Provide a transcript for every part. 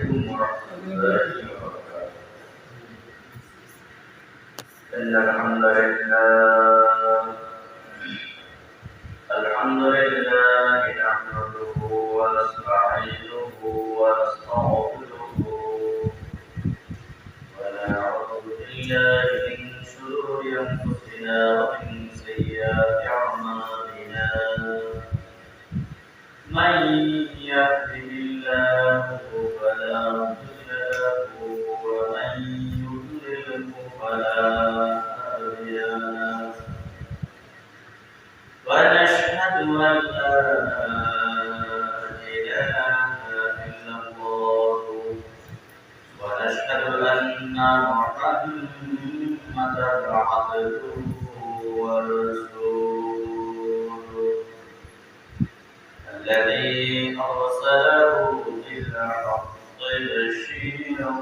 عليكم ورحمة الله وبركاته. إن الحمد لله نحمده ونستعينه ونستغفره ونعوذ بالله من شرور أنفسنا ومن سيئات أعمالنا. من يهده الله فلا مضل له ومن يضلله فلا هادي له. ونشهد أن لا إله إلا الله ونشهد أن محمدا عبده ورسوله الذي أرسله بالحق بشيرا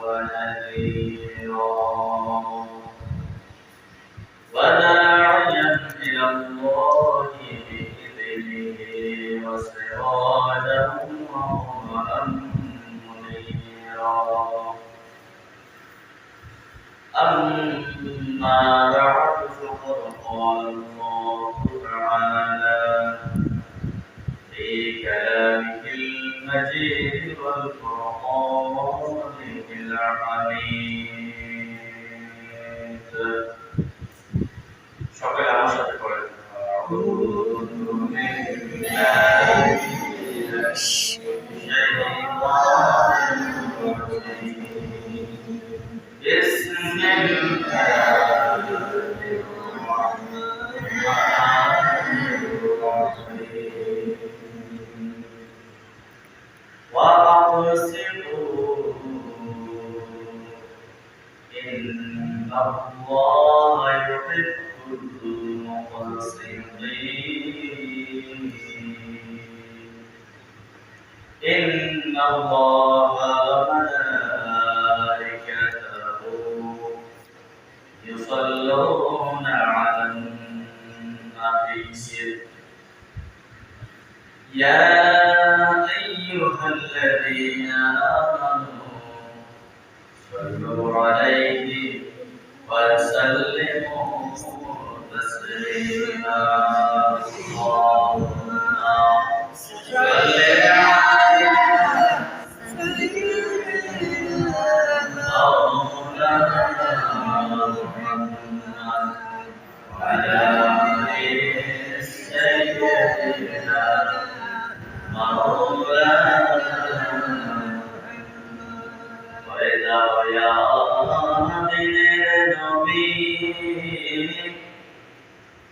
ونذيرا وداعيا إلى الله بإذنه وسراجا منيرا. أما بعد فقد قال الله تعالى في كلامه المجيد والقرآن الحميد. সকলে আমার সাথে পড়েন আউযু বিল্লাহি মিনাশ শাইতানির রাজীম বিসমিল্লাহির রাহমানির রাহিম ওয়া aqsitu innallaha yuhibbul muqsitin. Inna Allaha wa malaikatahu yusalluna 'alan nabiy ya ayyuhalladhina amanu sallu 'alaihi wa sallimu taslima.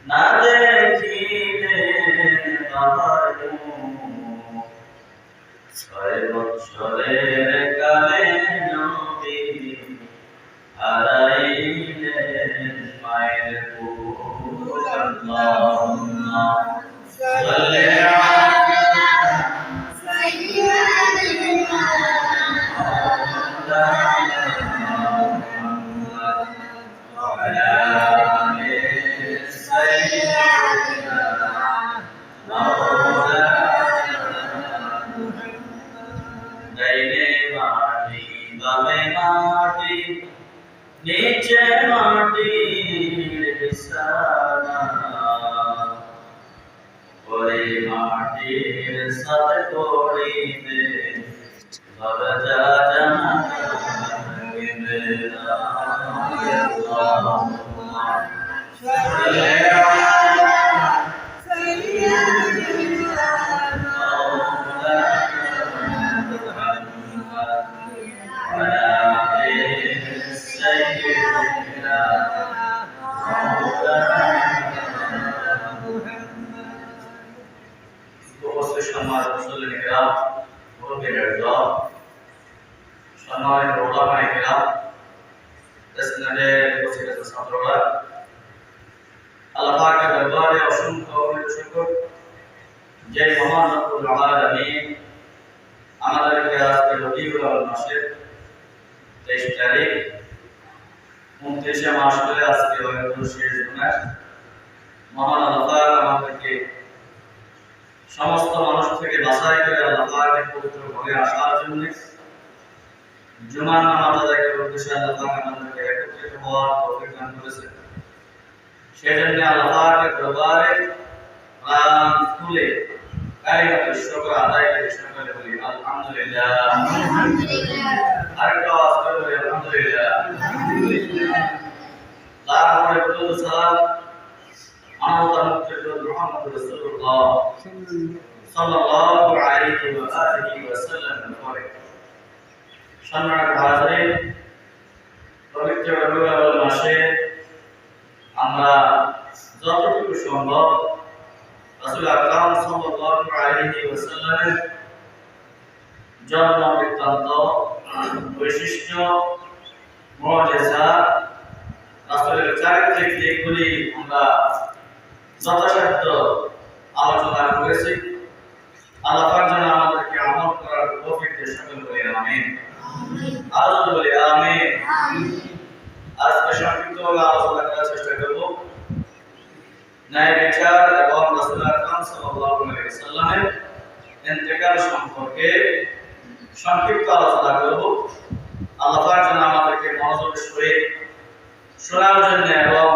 না দেখিলে ছয় বৎসরের কালে নবী হারাইলেন মায়ের কোল। আল্লাহুম্মা সাল্লি আলা সাইয়্যিদিনা মুহাম্মাদ ওয়া আলা আলি সাইয়্যিদিনা মাটি নিচে মাটির বিছানা ওরে মাটির সাথে পড়িতে বাজা জানাবে আল্লাহুম্মা সাল্লি আলা সাইয়্যিদিনা যে মহান রব্বুল আলামিন আমাদেরকে আজকে রবিউল মাসের 23 তারিখ 29 মাস হলে আজকে হয়তো শেষ মাস। মহান আল্লাহ আমাদেরকে সমস্ত মানুষ থেকে বাছাই করে আল্লাহ পাকের পবিত্র ঘরে আসার জন্য জুমার নামাজ আদায় করার উদ্দেশ্যে আল্লাহ পাক আমাদেরকে একত্রিত হওয়ার তৌফিক দান করেছেন। সেজন্য আল্লাহ পাকের দরবারে প্রাণ খুলে কালিমাতুশ শুকর আদায় করে সকলে বলি আলহামদুলিল্লাহ। আরেকটা আওয়াজ করে বলি আলহামদুলিল্লাহ। তারপরে বলুন সালাম আমাদের মুক্তিযোদ্ধা মুহাম্মদ রাসূলুল্লাহ সাল্লাল্লাহু আলাইহি ওয়া আলিহি ওয়াসাল্লাম পরে সম্মানিত হাজিরিন, পবিত্র রবিউল আউয়াল মাসে আমরা যতটুকু সম্ভব রাসূল আকরাম সাল্লাল্লাহু আলাইহি ওয়াসাল্লামের জন্ম বৃত্তান্ত, বৈশিষ্ট্য, মুআজিজা, রাসূলের চারিত্রিক দিকগুলি আমরা যথাসাধ্য আলোচনা করেছি। আল্লাহ পাক যেন আমাদেরকে আমল করার তৌফিক দেন, সকলে বলি আমিন। আল্লাহ বলি আমিন। আজকে সংক্ষিপ্ত আলোচনা করার চেষ্টা করব ন্যায় বিচার এবং রাসূল আকরাম সাল্লাল্লাহু আলাইহি ওয়াসাল্লামের ইন্তেকাল সম্পর্কে সংক্ষিপ্ত আলোচনা করব। আল্লাহ পাক যেন আমাদেরকে মনোযোগের সহিত শোনার জন্য এবং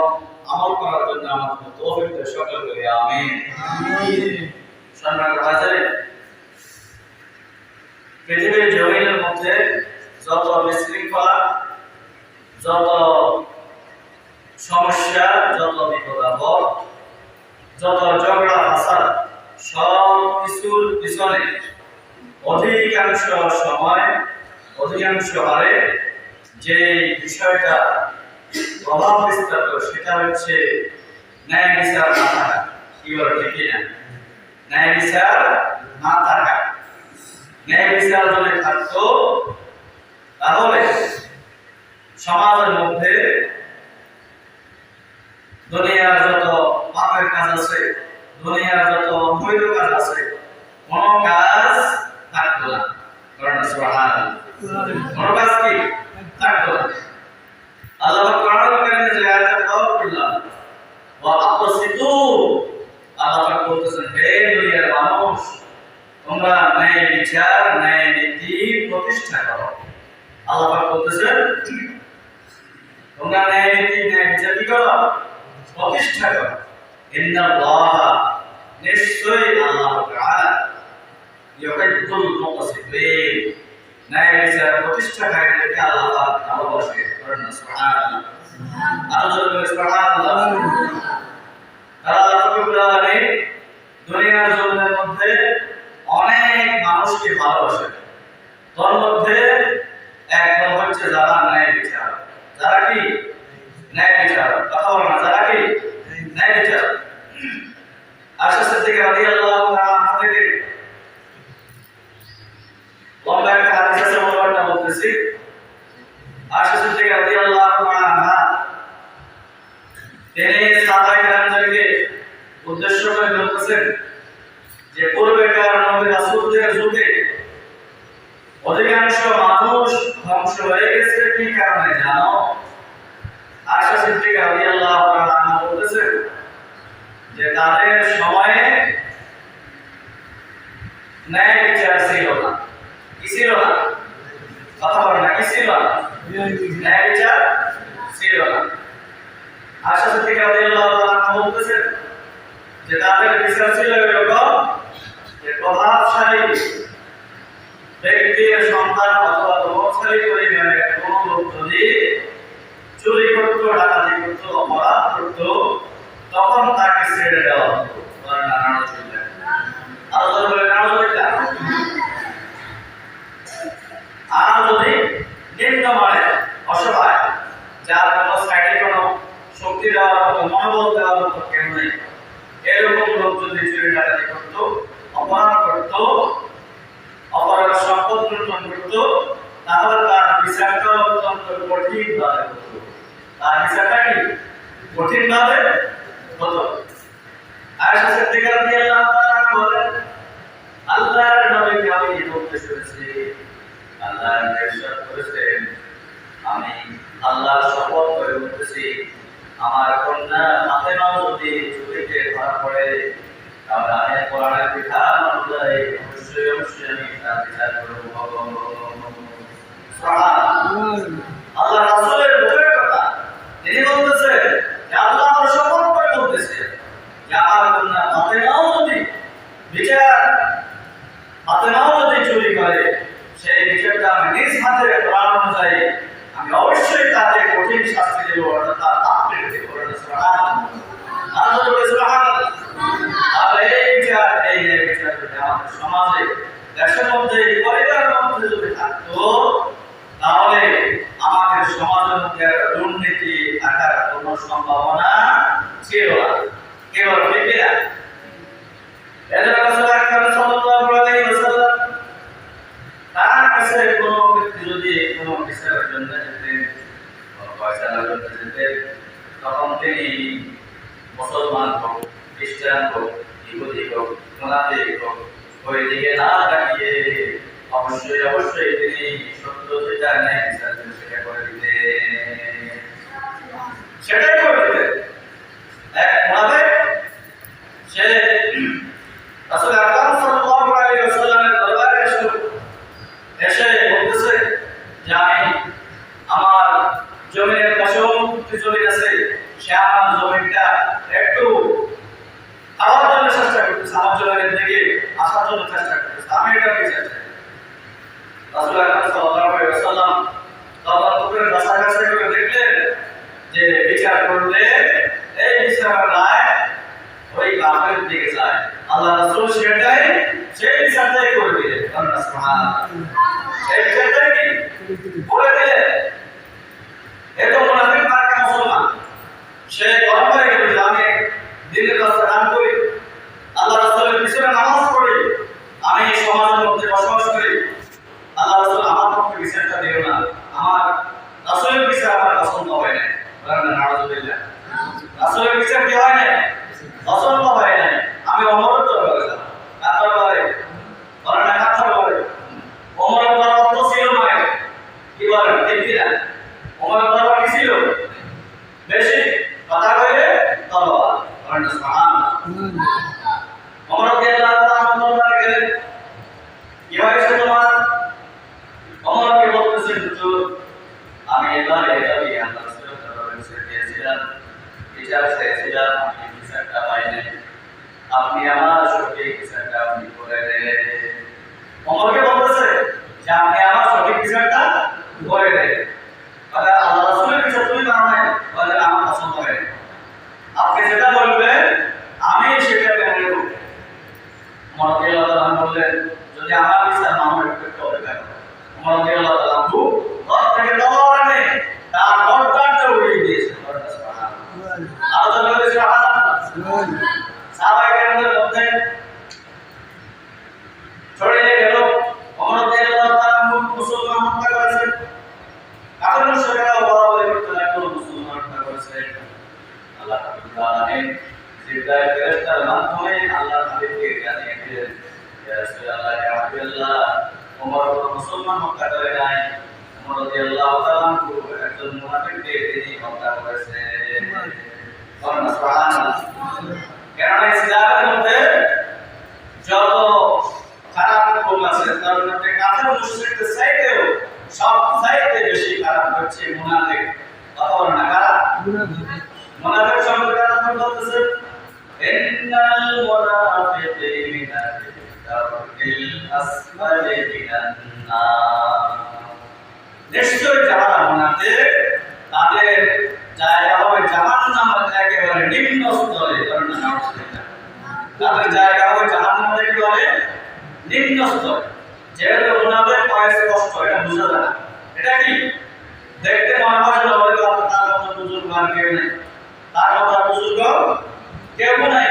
আমল করার জন্য আমাদের তৌফিক দেন, সকলে বলি আমিন। সম্মানিত হাজিরিন, পৃথিবীর জমিনের মধ্যে যত বিশৃঙ্খলা, যত সমস্যা, যত বিপদ, যত ঝগড়া ফাসাদ, সব কিছুর পিছনে অধিকাংশ সময়, অধিকাংশ হারে যে বিষয়টা প্রভাব বিস্তার করে সেটা হচ্ছে ন্যায় বিচার না থাকা। কি বলে ঠিক না? ন্যায় বিচার না থাকা। ন্যায় বিচার যদি থাকতো তাহলে সমাজের মধ্যে দুনিয়ার যত পাপের কাজ আছে, দুনিয়ার যত অবৈধ কাজ আছে, কোন কাজ থাকতো না। কারণ সুবহানাল্লাহ, কোন কাজ কি থাকতো না। আল্লাহ কোরআন কারীমে যে আয়াতটা তেলাওয়াত করলাম, ওয়া আকসিতু, আল্লাহ পাক বলতেছেন, হে দুনিয়ার মানুষ, তোমরা ন্যায় বিচার, ন্যায় নীতি প্রতিষ্ঠা করো। আল্লাহ পাক বলতেছেন, তোমরা ন্যায় নীতি, ন্যায় বিচার কি করো? প্রতিষ্ঠা করো। ইন্নাল্লাহ, নিশ্চয়ই আল্লাহ তাআলা ইউহিব্বুল মুকসিতিন, ন্যায় বিচার প্রতিষ্ঠাকারীদেরকে আল্লাহ পাক ভালোবাসেন। সুবহানাল্লাহ, আল্লাহ সুবহানাল্লাহ। আল্লাহ রাব্বুল আলামিন দুনিয়ার জমিনের মধ্যে অনেক মানুষকে ভালোবাসেন। তার মধ্যে একদল হচ্ছে যারা ন্যায় বিচার। যারা কি ন্যায় বিচার? কথা বলো না, যারা কি ন্যায় বিচার। আয়েশা সিদ্দিকা রাদিয়াল্লাহু তাআলা থেকে লম্বা একটা হাদিস আছে, বলবারটা বলতেছি। আয়েশা সিদ্দিকা রাদিয়াল্লাহু তাআলা তিনি সাহাবায়ে কেরামদেরকে উদ্দেশ্য করে বলতেছেন যে পূর্বেকার নবী রাসূলদের যুগে অধিকাংশ মানুষ ধ্বংস হয়ে গেছে কি কারণে জানো? আয়েশা সিদ্দিকা রাদিয়াল্লাহু তাআলা বলতেছেন যে তাদের সময়ে ন্যায় বিচার ছিল না। কি ছিল না? কথা বলেন না, কি ছিল না? ন্যায় বিচার ছিল না। আয়েশা সিদ্দিকা রাদিয়াল্লাহু তাআলা বলতেছেন যে তাদের বিচার ছিল এরকম যে প্রভাবশালী ব্যক্তির সন্তান অথবা প্রভাবশালী পরিবারের কোন লোক যদি চুরি করতো, ডাকাতি করতো, অপরাধ করতো, তখন তাকে ছেড়ে দেওয়া হতো। আর যদি নিম্নমানের অসহায়, যার কোনো সাইডে কোনো শক্তি দেওয়ার মতো, মনোবল দেওয়ার মতো কেউ নেই, এরকম লোক যদি চুরি ডাকাতি করতো, অপরাধ করতো, অপরাধ সম্পদ লুণ্ঠন করতো, তাহলে তার বিচারটা অত্যন্ত কঠিন ভাবে হতো। তার বিচারটা কি কঠিন ভাবে হতো। আয়েশা সিদ্দিকা রাদিয়াল্লাহু তাআলা বলেন, আল্লাহর নবীকে আমি বলতে শুনেছি, আল্লাহর ইরশাদ করেছেন, আমি আল্লাহর শপথ করে বলতেছি, আমার কন্যা ফাতেমা যদি চুরিতে ধরা পড়ে তাহলে আমি কোরআনের বিধান অনুযায়ী অবশ্যই আমি তার বিচার করব। সুবহানাল্লাহ। আল্লাহ রাসূলের মুখের কথা, তিনি বলতেছে যে আল্লাহ আমার শপথ করে বলতেছে যে আমার কন্যা ফাতেমাও যদি বিচার ফাতেমাও যদি চুরি করে, সেই বিচারটা আমি নিজ হাতে কোরআন অনুযায়ী আমি অবশ্যই তাকে কঠিন শাস্তি দেব, অর্থাৎ তার পাপের ক্ষতি করবে না। সুবহানাল্লাহ। আর বলে সুবহানাল্লাহ। আর এই বিচার যদি আমাদের সমাজে, দেশের মধ্যে, পরিবারের মধ্যে যদি থাকতো, তাহলে আমাদের সমাজের মধ্যে দুর্নীতি থাকার কোনো সম্ভাবনা ছিল না। কেবল ঠিক না? এজন্য রাসূল আকরাম সাল্লাল্লাহু আলাইহি ওয়াসাল্লাম তার কাছে কোনো ব্যক্তি যদি কোনো বিচারের জন্য যেতেন, ফয়সালার জন্য যেতেন, তখন তিনি মুসলমান হোক, খ্রিস্টান হোক, ইহুদি হোক, মুনাফিক হোক, ওই দিকে না তাকিয়ে অবশ্যই তিনি সত্য যেটা ন্যায় বিচার সেটা করে দিতেন, সেটাই করে দিতেন। এক মুনাফিক সে রাসূল আকরাম সাল্লাল্লাহু আলাইহি ওয়াসাল্লামের দরবারে এসে বলতেছে যে আমি আমার জমির কসম জমি আছে, সে আমার জমিটা একটু আমার জন্য চেষ্টা করতেছে, আমার জমির দিকে আসার জন্য চেষ্টা করতেছে, আমি এটা বিচার চাই। রাসূল আকরাম সাল্লাল্লাহু আলাইহি ওয়াসাল্লাম তদন্ত করে যাচাই করে দেখলেন যে বিচার করলে এই বিচারের রায় ওই কাফের দিকে যায়। আল্লাহ রাসূল সেই বিচারটাই করে দিলেন। সুবহানাল্লাহ। সেই বিচারটাই কি করে দিলেন। এত মুনাফিক মার্কা মুসলমান, সে গর্ব করে গেল যে আমি দিনের রাস্তা দান করি, আল্লাহ রাসূলের পিছনে নামাজ পড়ি, আমি সমাজের মধ্যে বসবাস করি, আল্লাহ রাসূল আমার পক্ষে বিচারটা দিও না, আমার রাসূলের বিচার আমার পছন্দ হয় না। বলেন নাউযুবিল্লাহ। রাসূলের বিচার কি হয় না? পছন্দ হয় না। আমি ওমরের দরবারে যাব, কার দরবারে? বলেন না কার দরবারে? ওমরের দরবার তো ছিল না, কি বলেন ঠিক না? ওমরের দরবার কি ছিল? বেশি কথা কইলে তলোয়ার। বলেন না সুবহানাল্লাহ। ওমর রাদিয়াল্লাহু তাআলা দরবারে গেলেন, কি হয়েছে তোমার? ওমরকে বলতেছে হুজুর, আমি এবারে আল্লাহ রাসূলের দরবারে গিয়েছিলাম, বিচার চেয়েছিলাম, আমি বিচারটা পাই নাই, আপনি আমার সঠিক বিচারটা আপনি করে দেন। ওমরকে বলতেছে যে আপনি আমার সঠিক বিচারটা করে দেন। বলে আল্লাহ রাসূলের বিচার তুমি পারো না, বলে আমার পছন্দ হয় না, আপনি যেটা বলবেন আমি সেটা মেনে নেব। ওমর রাদিয়াল্লাহু তাআলা বললেন যদি আমার বিচার না হয় একটু অপেক্ষা করো। ওমর রাদিয়াল্লাহু তাআলা ঘর থেকে তলোয়ার এনে তার গর্দানটা উড়িয়ে দিয়েছে। সুবহানাল্লাহ। আর তো বলে সুবহানাল্লাহ। সাহাবায়ে কেরামদের মধ্যে ছড়িয়ে গেল ওমর রাদিয়াল্লাহু তাআলা মুসলমান হত্যা করেছেন, কাফের মুশরিকরা বলাবলি করতে লাগলো মুসলমান হত্যা করেছে। আল্লাহ রাব্বুল আলামিন জিবরাইল ফেরেশতার মাধ্যমে আল্লাহর হাবিবকে জানিয়ে দিলেন, ইয়া রাসূলুল্লাহ ইয়া হাবিবাল্লাহ, ওমর মুসলমান হত্যা করে নাই, ওমর রাদিয়াল্লাহু তাআলা একজন মুনাফিককে তিনি হত্যা করেছেন। সুবহানাল্লাহ। কেননা ইসলামের মধ্যে যত খারাপ লোক আছে তার মধ্যে কাফের মুশরিকদের চাইতেও সবচাইতে বেশি খারাপ হচ্ছে মুনাফিক। কথা বলেন না কারা? মুনাফিক সম্পর্কে আল্লাহ বলতেছেন ইন্নাল মুনাফিকিনা ফি দারকিল আসফালি মিনান নার। নিশ্চয় যারা মুনাফিক তাদের জায়গা হবে জাহান্নামের একেবারে নিম্ন স্তরে। কারণ নাউযুবিল্লাহ, তাদের জায়গা হবে জাহান্নামের একেবারে নিম্ন স্তরে। যেহেতু মুনাফিক পায় কষ্ট, এটা বোঝা যায় না। এটা কি দেখতে মনে হয় যে হয়তো তার মতো বুজুর্গ আর কেউ নেই, তার মতো বুজুর্গ কেউ নাই,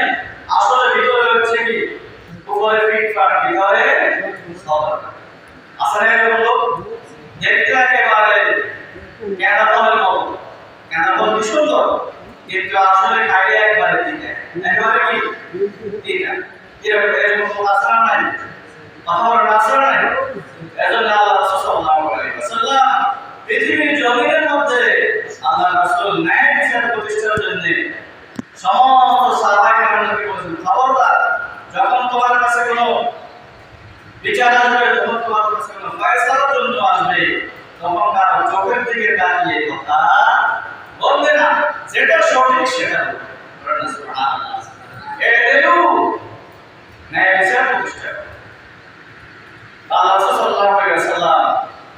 আসলে ভিতরে হচ্ছে কি উপরে ফিটফাট, ভিতরে সবর। আসলে এরকম লোক দেখতে একেবারে ক্যানাবলের মতো, ক্যানাবল কি সুন্দর, কিন্তু আসলে খাইলে একবারে দিতে একেবারে কি দিতে এরকম আচরণ নাই, কথা বলার আচরণ নাই। এজন্য আল্লাহ রাসূল সাল্লাল্লাহু আলাইহি ওয়াসাল্লাম পৃথিবীর জমিনের মধ্যে আল্লাহ রাসূল ন্যায় বিচার প্রতিষ্ঠার জন্য সমস্ত সাহাবায়ে কেরামকে বলেছেন, খবরদার যখন তোমার কাছে কোনো বিচার আসবে, যখন তোমার কাছে কোনো ফয়সালার জন্য আসবে, যেটা সঠিক সেটা বলবেন সুবহানাল্লাহ। এদেরও ন্যায় বিচার প্রতিষ্ঠা করে। আল্লাহ সাল্লাল্লাহু আলাইহি ওয়াসাল্লাম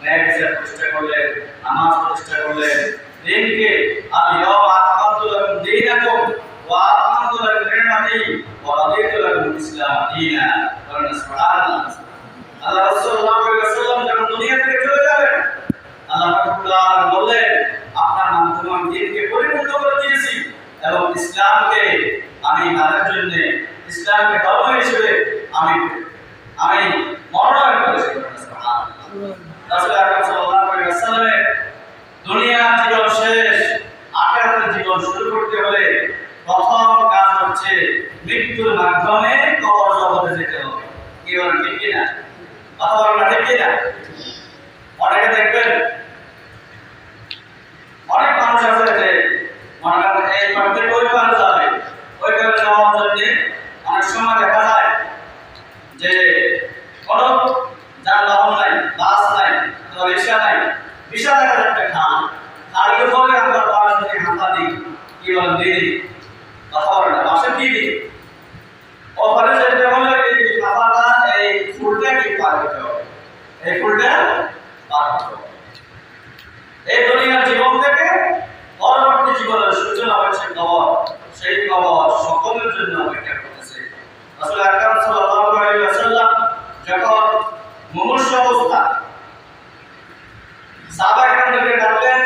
ন্যায় বিচার প্রতিষ্ঠা করলেন, নামাজ প্রতিষ্ঠা করলেন, দিনকে আল-ইয়াওমা আকমালতু লাকুম দীনাকুম ওয়া আতমামতু লাকুম নি'মাতি ওয়া রাদিতু লাকুম ইসলাম দীনা। বলেন সুবহানাল্লাহ। আল্লাহ সাল্লাল্লাহু আলাইহি ওয়াসাল্লাম যখন দুনিয়া থেকে চলে যাবেন, আল্লাহ রাব্বুল আলামিন বললেন, আপনার মাধ্যমে আমি দিনকে পরিপূর্ণ করে দিয়েছি এবং ইসলামকে আমি তাদের জন্য ইসলামকে ধর্ম হিসেবে আমি মনোনয়ন করেছি। রাসূল আকরাম সাল্লাল্লাহু আলাইহি ওয়াসাল্লামের দুনিয়ার জীবন শেষ, আখিরাতের জীবন শুরু করতে হলে প্রথম কাজ হচ্ছে মৃত্যুর মাধ্যমে কবর জগতে যেতে হবে। কি বলেন ঠিক কি না? কথা বলেন ঠিক কি না? অনেকে দেখবেন অনেক মানুষ আছে যে মনে করেন এই পার্টি ওই পারে যাবে, ওই পারে যাওয়ার জন্য অনেক সময় দেখা যায় যে কোনো যানবাহন নাই, বাস নাই, রিক্সা নাই, বিশাল একটা খাল, খালের উপরে আমরা পাশ থেকে হাঁটা দিই, কি বলেন দিদি? কথা বলেন না, পাশে কি দিই? ওখানে যেতে হলে এই খাতাটা এই ফুলটা কি পার হতে হবে, এই ফুলটা পার হতে হবে। এই দুনিয়ার জীবন থেকে পরবর্তী জীবনের সূচনা হচ্ছে কবর। সেই কবর সকলের জন্য অপেক্ষা করতেছে। রাসূল আকরাম সাল্লাল্লাহু আলাইহি ওয়াসাল্লাম যখন মুমূর্ষ অবস্থা সাহাবায়ে-কেরামদেরকে ডাকলেন,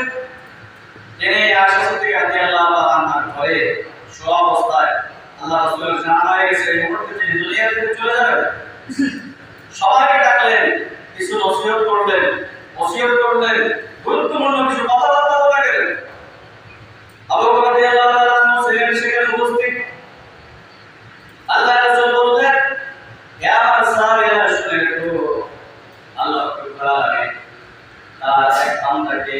তিনি আয়েশা সিদ্দিকা রাদিয়াল্লাহু আনহার ঘরে শোয়া অবস্থায় আল্লাহ রাসূলের জানা হয়ে গেছে এই মুহূর্তে তিনি দুনিয়া থেকে চলে যাবেন। সবাইকে ডাকলেন, কিছু নসিহত করলেন, গুরুত্বপূর্ণ কিছু কথাবার্তা বলে গেলেন। আবু বকর রাদিয়াল্লাহু তাআলা আনহু ছিলেন সেখানে উপস্থিত। আল্লাহ রাসূল বললেন, ইয়া সারিয়া শুনে রাখো, আল্লাহ কুরআনে তার এক বান্দাকে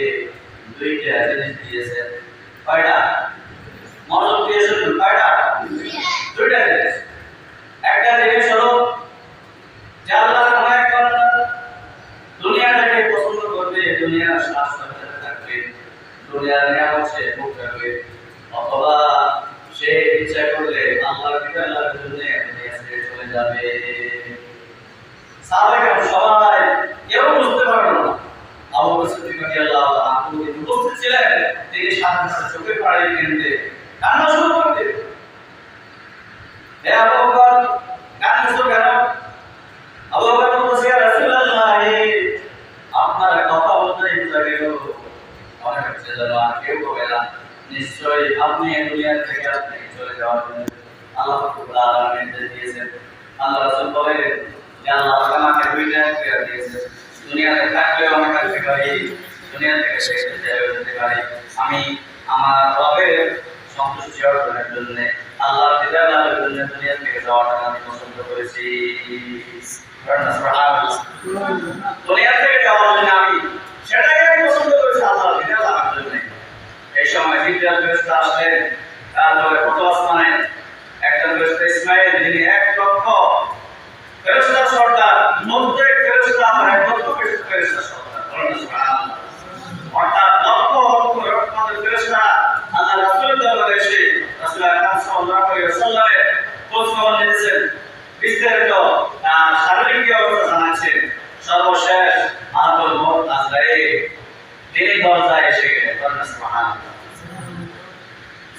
দুইটা জিনিস দিয়েছেন। কয়টা? মনোযোগ দিয়ে শুনুন, কয়টা? দুইটা জিনিস। একটা জিনিস হলো যে আল্লাহর কোন এক বান্দা দুনিয়াটাকে পছন্দ করবে, দুনিয়ার শাসনতে থাকবে, দুনিয়ার নিয়ামত সে ভোগ করবে, অথবা সে ইচ্ছা করলে আল্লাহর বিধানের জন্য দুনিয়া ছেড়ে চলে যাবে। সাহাবায়ে সবাই কেউ বুঝতে পারল না। আবু বকর সিদ্দিক রাদিয়াল্লাহু আনহু উপস্থিত ছিলেন, তিনি সাথে সাথে চোখের পানি ফেলতে কান্না শুরু করলেন। হে আবু বকর, কাঁদছো কেন? আবু বকর বলছে, ইয়া রাসূলুল্লাহ, আপনার কথা বলতে ইচ্ছা গেল, মনে হচ্ছে যেন আর কেউ হবে না, নিশ্চয়ই আপনি এই দুনিয়া থেকে আপনি চলে যাওয়ার জন্য আল্লাহ রাব্বুল আলামিন দিয়েছেন। আল্লাহ রাসূল বলেন যে আল্লাহ আমাকে দুইটা ক্রিয়া দিয়েছেন, দুনিয়াতে থাকলেও আমি থাকতে পারি, দুনিয়া থেকে যেতে পারি। আমি আমার রবের সন্তুষ্টি অর্জনের জন্য, আল্লাহর দিদারের জন্য দুনিয়া থেকে যাওয়াটা আমি পছন্দ করেছি। দুনিয়া থেকে যাওয়ার জন্য আমি সেটাকে আমি পছন্দ করেছি, আল্লাহর দিদারের জন্য। এই সময় জিবরাইল ফেরেশতা আসলেন, তারপরে কত আসমানে একজন ফেরেশতা ইসমাঈল, যিনি 1 লক্ষ ফেরেশতার সর্দার, 90 ফেরেশতা আর 1 লক্ষ ফেরেশতার সর্দার। বলেন সুবহানাল্লাহ। অর্থাৎ লক্ষ লক্ষ রহমতের ফেরেশতা আল্লাহ রাসূলের দরবারে এসে রাসূল আকরাম সাল্লাল্লাহু আলাইহি ওয়াসাল্লামের খোঁজ খবর নিয়েছেন, বিস্তারিত তার শারীরিক অবস্থা জানাচ্ছেন। সর্বশেষ মালাকুল মউত আজরাইল তিনি দরজায় এসে গেলেন। বলেন সুবহানাল্লাহ।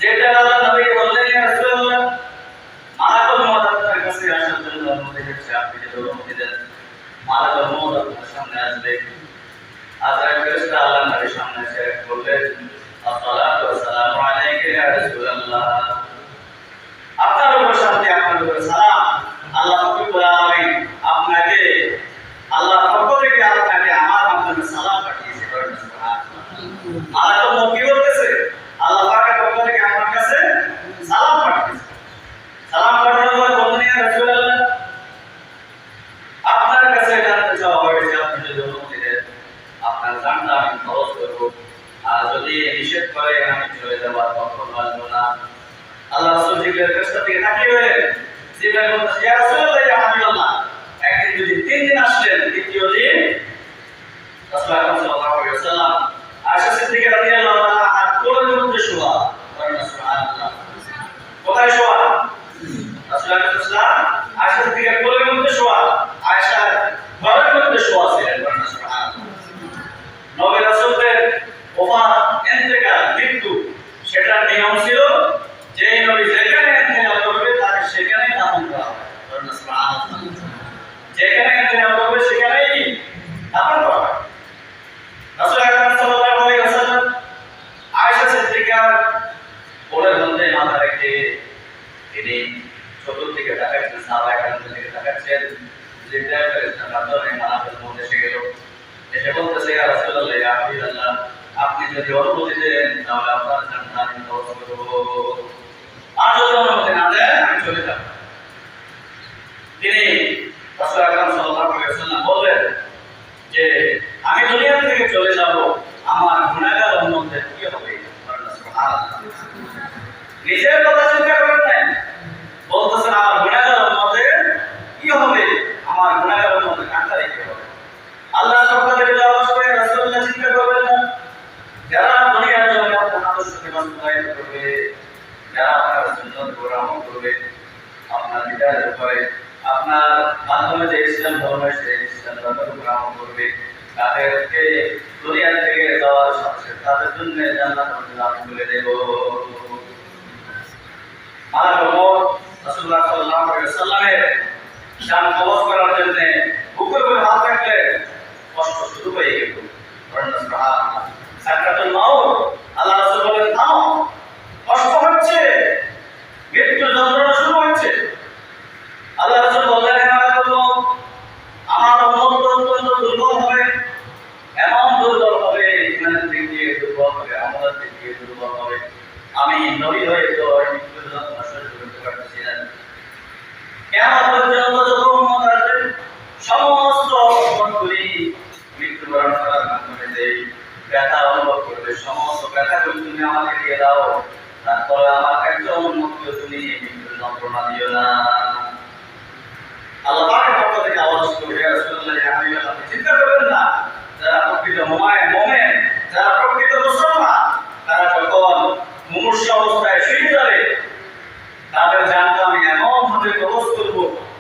যেটা আল্লাহ নবীকে বললেন, ইয়া রাসূলুল্লাহ, মালাকুল মউত আপনার কাছে আসার জন্য অনুমতি দিচ্ছে, আপনি যদি অনুমতি দেন মালাকুল মউত আপনার সামনে আসবে। আজরাইল ফেরেশতা আল্লাহ নবীর সামনে এসে বললেন, আসসালাতু ওয়াসসালামু আলাইকা ইয়া রাসূলুল্লাহ, আপনার উপর শান্তি, আপনার উপর সালাম। আল্লাহ রাব্বুল আলামিন আপনাকে, আল্লাহর পক্ষ থেকে আপনাকে আমার মাধ্যমে সালাম পাঠিয়েছে। বলেন সুবহানাল্লাহ। মালাকুল মউত কি বলতেছে? আল্লাহ পাকের পক্ষ থেকে আমার কাছে সালাম পাঠিয়েছে। সালাম পাঠানোর পর বললেন, ইয়া রাসূলুল্লাহ, আপনার কাছে জানতে চাওয়া হয়েছে, আপনি যদি অনুমতি দেন আপনার জানটা আমি খরচ করব, আর যদি নিষেধ করে আমি চলে যাব, তখন আসবো না। আল্লাহ রাসূল জিবরাইলের কাছ থেকে তাকিয়ে জিবরাইল বলতেছে, ইয়া রাসূলুল্লাহ, ইয়া হাবিবাল্লাহ, একদিন যদি 3 দিন আসলেন, তৃতীয় দিন রাসূল আকরাম সাল্লাল্লাহু আলাইহি ওয়াসাল্লাম আয়েশা সিদ্দিকা রাদিয়াল্লাহু আনহা কোলের মধ্যে শোয়া। কোথায় শোয়া? রাসূলুল্লাহ সাল্লাল্লাহু আয়েশা থেকে কোলের মধ্যে শোয়া, আয়েশা ঘরের মধ্যে শোয়া ছিলেন। সুবহানাল্লাহ। নবী রাসূলদের ওফাত, ইন্তেকাল, মৃত্যু সেটার নিয়ম ছিল যে নবী যেখানে ইন্তেকাল করবে তাকে সেখানেই দাফন করা হবে। সুবহানাল্লাহ। যেখানে ইন্তেকাল করবে সেখানেই দাফন করা হবে। রাসূল আকরাম সাল্লাল্লাহু আলাইহি ওয়াসাল্লাম আয়েশা সিদ্দিকার কোলের মধ্যে মাথা রেখে তিনি চতুর্দিকে তাকাচ্ছেন, সাহাবায়ে কেরামের দিকে তাকাচ্ছেন। জিবরাইল ফেরেশতার মাধ্যমে মালাকুল মউত এসে গেল। এসে বলতেছে, ইয়া রাসূলুল্লাহ, ইয়া হাবিবাল্লাহ, আপনি যদি অনুমতি দেন তাহলে আপনার জান্নাত আমি তওয়াফ করব। আর যদি অনুমতি না দেন আমি চলে যাব। তিনি রাসূল আকরাম সাল্লাল্লাহু আলাইহি ওয়াসাল্লাম বললেন যে আমি দুনিয়া থেকে চলে যাব, আমার গুনাহগার উম্মতের কি হবে? সুবহানাল্লাহ। নিজের কথা চিন্তা করেন না, বলতেছেন আমার গুনাহগার উম্মতের কি হবে? আমার গুনাহগার উম্মতের কান্ডারি কি হবে? আল্লাহর পক্ষ থেকে আওয়াজ করে রাসূলুল্লাহ চিন্তা করবেন না, যারা দুনিয়ার জন্য আপনার আদর্শকে বাস্তবায়ন করবে, যারা আপনার সুন্নাত গ্রহণ করবে, আপনার বিদায়ের উপরে আপনার মাধ্যমে যে ইসলাম ধর্ম সেই ইসলাম ধর্ম গ্রহণ করবে, তাদেরকে দুনিয়া থেকে যাওয়ার সাথে তাদের জন্য জান্নাত আমি বলে দেব। আর রাসূলুল্লাহ সাল্লাল্লাহু আলাইহি ওয়াসাল্লামের শান কবজ করার জন্য বুকের উপর হাত রাখলে কষ্ট শুরু হয়ে গেল। সুবহানাল্লাহ। সাকরাতুল মাউত, আল্লাহ রাসূল বলেন নাও, কষ্ট হচ্ছে, মৃত্যু যন্ত্রণা শুরু হচ্ছে। আল্লাহ রাসূল বললেন, আমার উম্মত অত্যন্ত দুর্বল হবে, এমন দুর্বল হবে, ইমানের দিক দিয়ে দুর্বল হবে, আমলের দিক দিয়ে দুর্বল হবে। আমি নবী হয়ে তো মৃত্যু যন্ত্রণা সহ্য করতে পারতেছি না। কিয়ামত পর্যন্ত যত উম্মত আসবে সমস্ত উম্মতগুলি মৃত্যুবরণ করার মাধ্যমে যে ব্যথা অনুভব করবে, সমস্ত ব্যথাগুলি তুমি আমাকে দিয়ে দাও, তারপরে আমার একজন উম্মতকে তুমি মৃত্যুর যন্ত্রণা দিও না। আল্লাহ পাকের পক্ষ থেকে আওয়াজ করে, ইয়া রাসূলুল্লাহ, ইয়া হাবিবাল্লাহ, আপনি চিন্তা করবেন না, যারা প্রকৃত মুমিন, যারা প্রকৃত মুসলমান, তারা যখন মুমূর্ষু অবস্থায় শুয়ে যাবে, তাদের জানটা আমি এমন ভাবে কবজ করব,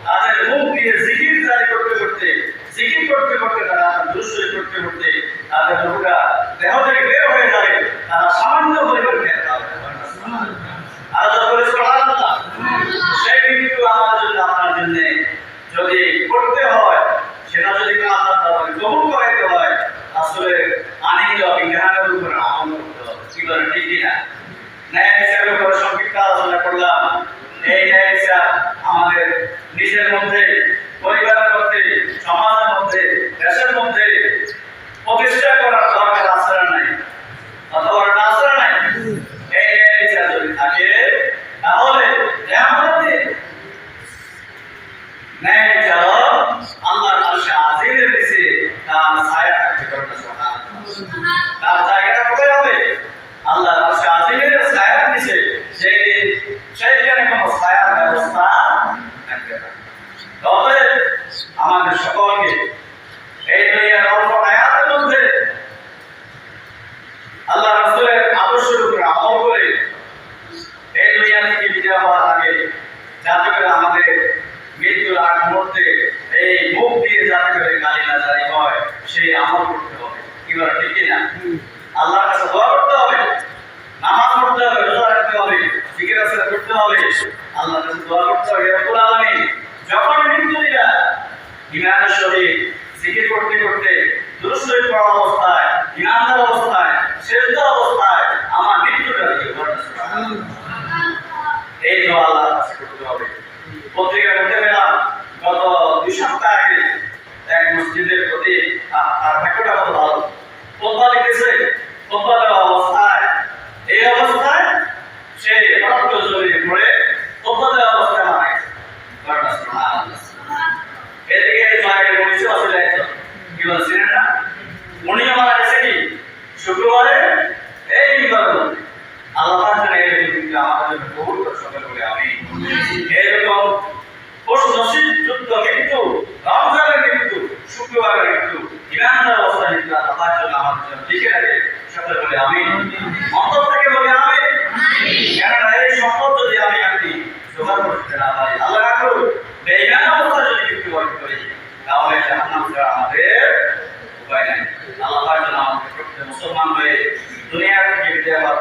তাদের মুখ দিয়ে জিকির জারি করতে করতে, জিকির করতে করতে, তারা দুরূদ করতে করতে তাদের রূহটা দেহ থেকে বের হয়ে যাবে, তারা সামান্য পরিমাণ খেয়ে যাবে। আর যখন বলে সুবহানাল্লাহ, সেই মৃত্যু আমার জন্য আপনার জন্য যদি করতে হয়, সেটা যদি আল্লাহ তাআলা কবুল করাইতে হয়, আসলে আনিত বিজ্ঞানের উপর আমল করতে হবে। কি বলেন, ঠিক কি না? ন্যায় বিচারের উপর সংক্ষিপ্ত আলোচনা করলাম। এই ন্যায় বিচার আমাদের নিজের মধ্যে, পরিবারের মধ্যে, সমাজের মধ্যে, দেশের মধ্যে প্রতিষ্ঠা করার দরকার আছে না নাই? অথবা আছে না নাই? এই ন্যায় বিচার যদি থাকে তাহলে কিয়ামতের ন্যায় বিচারক আল্লাহর আরশে আজিমের নিচে তার ছায়া থাকতে পারবে। সুবহানাল্লাহ। তার জায়গাটা কোথায় হবে? আল্লাহর আরশে আজিমের ছায়ার নিচে। সেইখানে কোনো ছায়ার ব্যবস্থা থাকবে না। তবে আমাদের সকলকে এই দুনিয়ার অল্প হায়াতের মধ্যে আল্লাহ রাসূলের আদর্শের উপর আমল করে এই দুনিয়া থেকে বিদায় হওয়ার আগে যাতে করে আমাদের মৃত্যুর আগ মুহূর্তে এই মুখ দিয়ে যাতে করে কালিমা জারি হয়, সেই আমল করতে হবে। কি বলে, ঠিক কি না? আল্লাহর কাছে দোয়া করতে হবে, নামাজ পড়তে হবে, রোজা রাখতে হবে, জিকির আজকার করতে হবে, আল্লাহর কাছে দোয়া করতে হবে। রব্বুল আলামিন যখন মৃত্যু দিবা, ইমানের সহিত জিকির করতে করতে, দুরূদ শরীফ পড়া অবস্থায়, ইমানদার অবস্থায়, সেজদা অবস্থায় আমার মৃত্যুটা দিও। এই দোয়া আল্লাহর কাছে করতে হবে। পত্রিকা পড়তে পেলাম গত 2 সপ্তাহ আগে এক মসজিদের প্রতি তার ভাগ্যটা কত ভালো। খোতবা লিখেছে, খোতবা দেওয়া অবস্থায়, এই অবস্থায় সে হঠাৎ করে জড়িয়ে পড়ে খোতবা দেওয়া অবস্থায় মারা গেছে। এদিকে জয়ের মরিচে আসলে একজন কি বলছিলেন না, উনিও মারা গেছে কি শুক্রবারে এই দিনবারের মধ্যে। আল্লাহ জানে এই দিনটা আমাদের জন্য কবুল করে সকলে বলে আমি। এরকম যুদ্ধ মৃত্যু, রমজানের মৃত্যু, শুক্রবারের মৃত্যু, ইমানদার অবস্থায় মৃত্যু আল্লাহ জন্য আমাদের জন্য লিখে রাখে সকলে বলে আমি। অন্তর থেকে বলে আমি, কেননা এই সম্পদ যদি আমি মুসলমান হয়ে দুনিয়া থেকে বিদায় হওয়ার